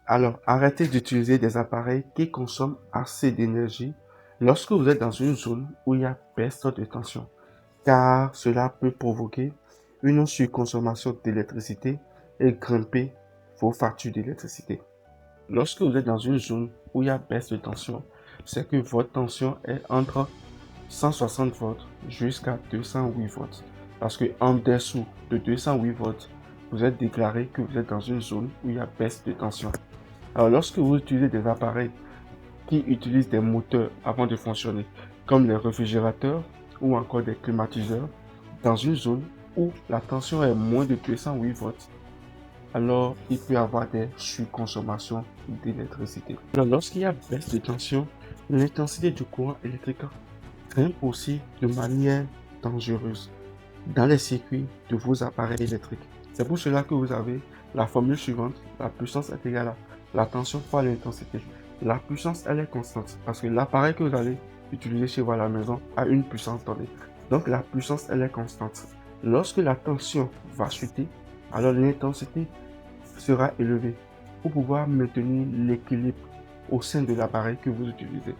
Alors, arrêtez d'utiliser des appareils qui consomment assez d'énergie lorsque vous êtes dans une zone où il y a baisse de tension, car cela peut provoquer une surconsommation d'électricité et grimper vos factures d'électricité. Lorsque vous êtes dans une zone où il y a baisse de tension, c'est que votre tension est entre 160 volts jusqu'à 208 volts. Parce que en dessous de 208 volts, vous êtes déclaré que vous êtes dans une zone où il y a baisse de tension. Alors, lorsque vous utilisez des appareils qui utilisent des moteurs avant de fonctionner, comme les réfrigérateurs ou encore des climatiseurs, dans une zone où la tension est moins de 208 volts, alors il peut y avoir des surconsommations d'électricité. Alors, lorsqu'il y a baisse de tension, l'intensité du courant électrique grimpe aussi de manière dangereuse dans les circuits de vos appareils électriques. C'est pour cela que vous avez la formule suivante: la puissance est égale à la tension fois l'intensité. La puissance, elle est constante parce que l'appareil que vous allez utiliser chez vous à la maison a une puissance donnée. Donc la puissance, elle est constante. Lorsque la tension va chuter, alors l'intensité sera élevée pour pouvoir maintenir l'équilibre au sein de l'appareil que vous utilisez.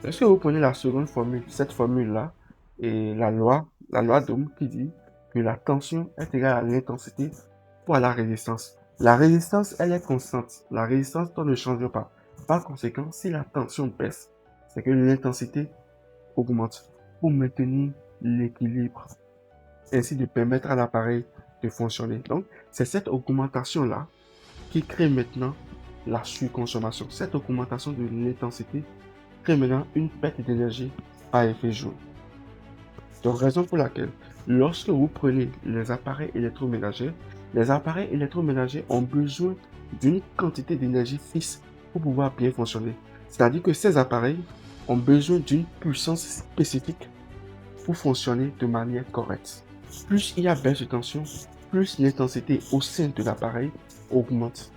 Lorsque vous prenez la seconde formule, cette formule-là, et la loi d'Ohm qui dit que la tension est égale à l'intensité fois la résistance. La résistance, elle est constante. La résistance, elle ne change pas. Par conséquent, si la tension baisse, c'est que l'intensité augmente pour maintenir l'équilibre, ainsi de permettre à l'appareil de fonctionner. Donc, c'est cette augmentation-là qui crée maintenant la surconsommation. Cette augmentation de l'intensité crée maintenant une perte d'énergie par effet joule. Donc, raison pour laquelle, lorsque vous prenez les appareils électroménagers ont besoin d'une quantité d'énergie fixe pour pouvoir bien fonctionner. C'est-à-dire que ces appareils ont besoin d'une puissance spécifique pour fonctionner de manière correcte. Plus il y a baisse de tension, plus l'intensité au sein de l'appareil augmente.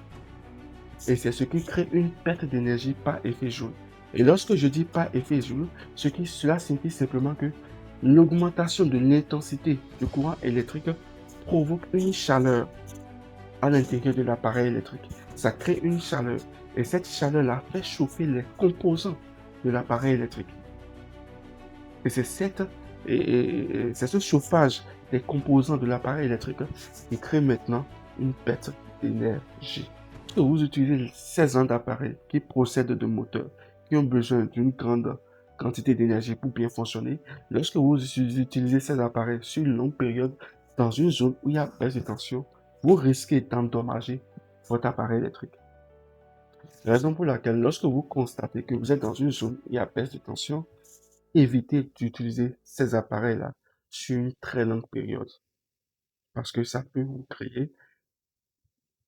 Et c'est ce qui crée une perte d'énergie par effet joule. Et lorsque je dis par effet joule, cela signifie simplement que l'augmentation de l'intensité du courant électrique provoque une chaleur à l'intérieur de l'appareil électrique. Ça crée une chaleur. Et cette chaleur-là fait chauffer les composants de l'appareil électrique. Et c'est ce chauffage des composants de l'appareil électrique qui crée maintenant une perte d'énergie. Que vous utilisez ces d'appareils qui procèdent de moteurs, qui ont besoin d'une grande quantité d'énergie pour bien fonctionner, lorsque vous utilisez ces appareils sur une longue période dans une zone où il y a baisse de tension, vous risquez d'endommager votre appareil électrique. Raison pour laquelle, lorsque vous constatez que vous êtes dans une zone où il y a baisse de tension, évitez d'utiliser ces appareils-là sur une très longue période parce que ça peut vous créer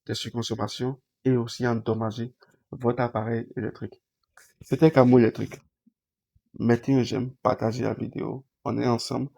des surconsommations et aussi endommager votre appareil électrique. C'était Camo Électrique. Mettez un j'aime, partagez la vidéo. On est ensemble